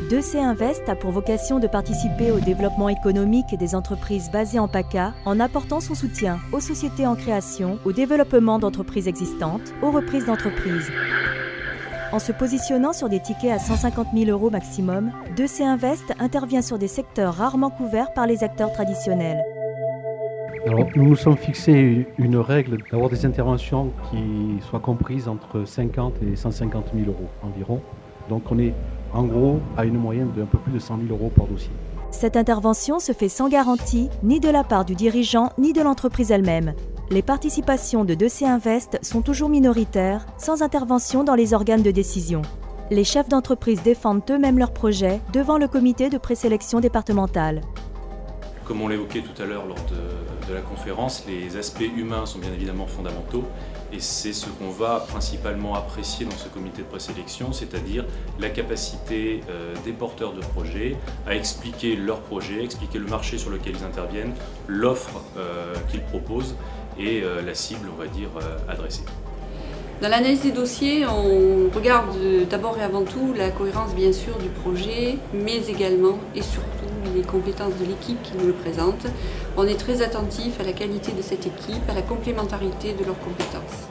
2C Invest a pour vocation de participer au développement économique des entreprises basées en PACA en apportant son soutien aux sociétés en création, au développement d'entreprises existantes, aux reprises d'entreprises. En se positionnant sur des tickets à 150 000 € maximum, 2C Invest intervient sur des secteurs rarement couverts par les acteurs traditionnels. Alors, nous nous sommes fixés une règle d'avoir des interventions qui soient comprises entre 50 et 150 000 € environ. Donc on est en gros à une moyenne d'un peu plus de 100 000 € par dossier. Cette intervention se fait sans garantie ni de la part du dirigeant ni de l'entreprise elle-même. Les participations de 2C Invest sont toujours minoritaires, sans intervention dans les organes de décision. Les chefs d'entreprise défendent eux-mêmes leurs projets devant le comité de présélection départemental. Comme on l'évoquait tout à l'heure lors de la conférence, les aspects humains sont bien évidemment fondamentaux et c'est ce qu'on va principalement apprécier dans ce comité de présélection, c'est-à-dire la capacité des porteurs de projets à expliquer leurs projets, expliquer le marché sur lequel ils interviennent, l'offre qu'ils proposent et la cible, on va dire, adressée. Dans l'analyse des dossiers, on regarde d'abord et avant tout la cohérence bien sûr du projet, mais également et surtout les compétences de l'équipe qui nous le présente. On est très attentif à la qualité de cette équipe, à la complémentarité de leurs compétences.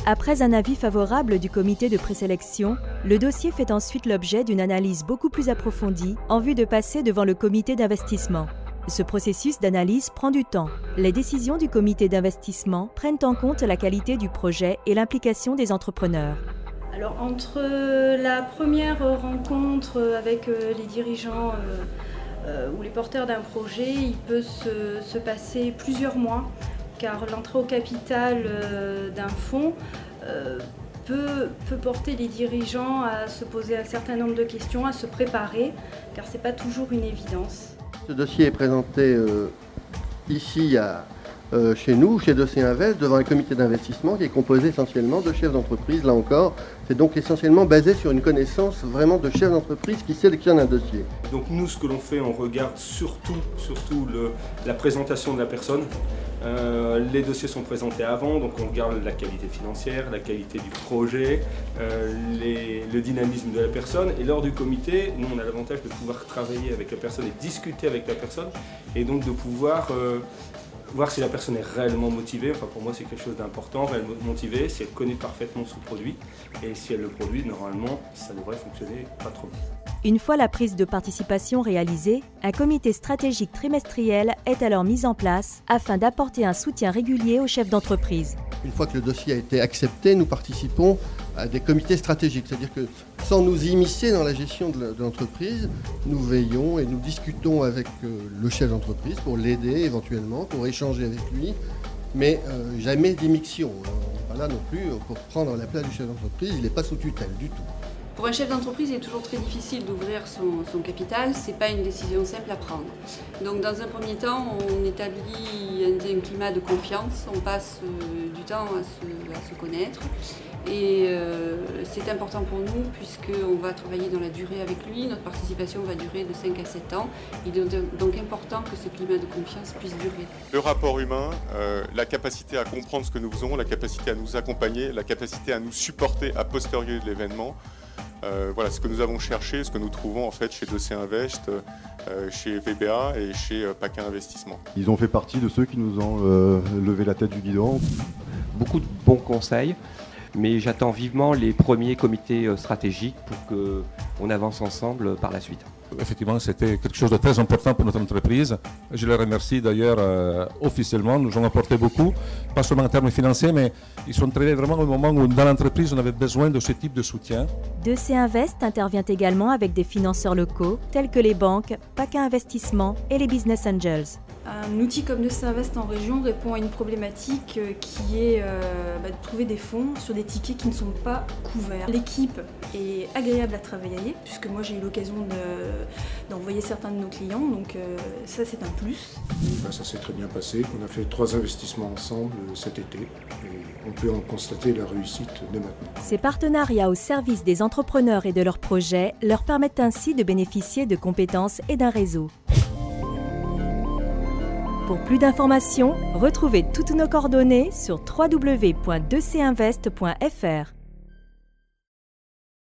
Après un avis favorable du comité de présélection, le dossier fait ensuite l'objet d'une analyse beaucoup plus approfondie en vue de passer devant le comité d'investissement. Ce processus d'analyse prend du temps. Les décisions du comité d'investissement prennent en compte la qualité du projet et l'implication des entrepreneurs. Alors entre la première rencontre avec les dirigeants ou les porteurs d'un projet, il peut se passer plusieurs mois, car l'entrée au capital d'un fonds peut porter les dirigeants à se poser un certain nombre de questions, à se préparer, car ce n'est pas toujours une évidence. Ce dossier est présenté ici chez nous, chez 2C Invest, devant un comité d'investissement qui est composé essentiellement de chefs d'entreprise. Là encore, c'est donc essentiellement basé sur une connaissance vraiment de chefs d'entreprise qui sélectionnent un dossier. Donc nous, ce que l'on fait, on regarde surtout la présentation de la personne. Les dossiers sont présentés avant, donc on regarde la qualité financière, la qualité du projet, le dynamisme de la personne. Et lors du comité, nous on a l'avantage de pouvoir travailler avec la personne et discuter avec la personne, et donc de pouvoir voir si la personne est réellement motivée. Enfin, pour moi c'est quelque chose d'important, réellement motivée, si elle connaît parfaitement son produit, et si elle le produit, normalement ça devrait fonctionner pas trop bien. Une fois la prise de participation réalisée, un comité stratégique trimestriel est alors mis en place afin d'apporter un soutien régulier aux chefs d'entreprise. Une fois que le dossier a été accepté, nous participons à des comités stratégiques, c'est-à-dire que sans nous immiscer dans la gestion de l'entreprise, nous veillons et nous discutons avec le chef d'entreprise pour l'aider éventuellement, pour échanger avec lui, mais jamais d'immixtion. On n'est pas là non plus pour prendre la place du chef d'entreprise, il n'est pas sous tutelle du tout. Pour un chef d'entreprise, il est toujours très difficile d'ouvrir son capital, ce n'est pas une décision simple à prendre. Donc dans un premier temps, on établit un climat de confiance, on passe du temps à se connaître. Et c'est important pour nous puisqu'on va travailler dans la durée avec lui, notre participation va durer de 5 à 7 ans. Il est donc important que ce climat de confiance puisse durer. Le rapport humain, la capacité à comprendre ce que nous faisons, la capacité à nous accompagner, la capacité à nous supporter a posteriori de l'événement. Voilà ce que nous avons cherché, ce que nous trouvons en fait chez 2C Invest, chez VBA et chez PACA Investissement. Ils ont fait partie de ceux qui nous ont levé la tête du guidon. Beaucoup de bons conseils, mais j'attends vivement les premiers comités stratégiques pour qu'on avance ensemble par la suite. Effectivement, c'était quelque chose de très important pour notre entreprise. Je les remercie d'ailleurs officiellement. Nous ont apporté beaucoup, pas seulement en termes financiers, mais ils sont arrivés vraiment au moment où dans l'entreprise, on avait besoin de ce type de soutien. 2C Invest intervient également avec des financeurs locaux tels que les banques, PACA Investissement et les Business Angels. Un outil comme 2C Invest en région répond à une problématique qui est de trouver des fonds sur des tickets qui ne sont pas couverts. L'équipe est agréable à travailler, puisque moi j'ai eu l'occasion d'envoyer certains de nos clients, donc ça c'est un plus. Ça s'est très bien passé, on a fait 3 investissements ensemble cet été et on peut en constater la réussite dès maintenant. Ces partenariats au service des entrepreneurs et de leurs projets leur permettent ainsi de bénéficier de compétences et d'un réseau. Pour plus d'informations, retrouvez toutes nos coordonnées sur www.2cinvest.fr.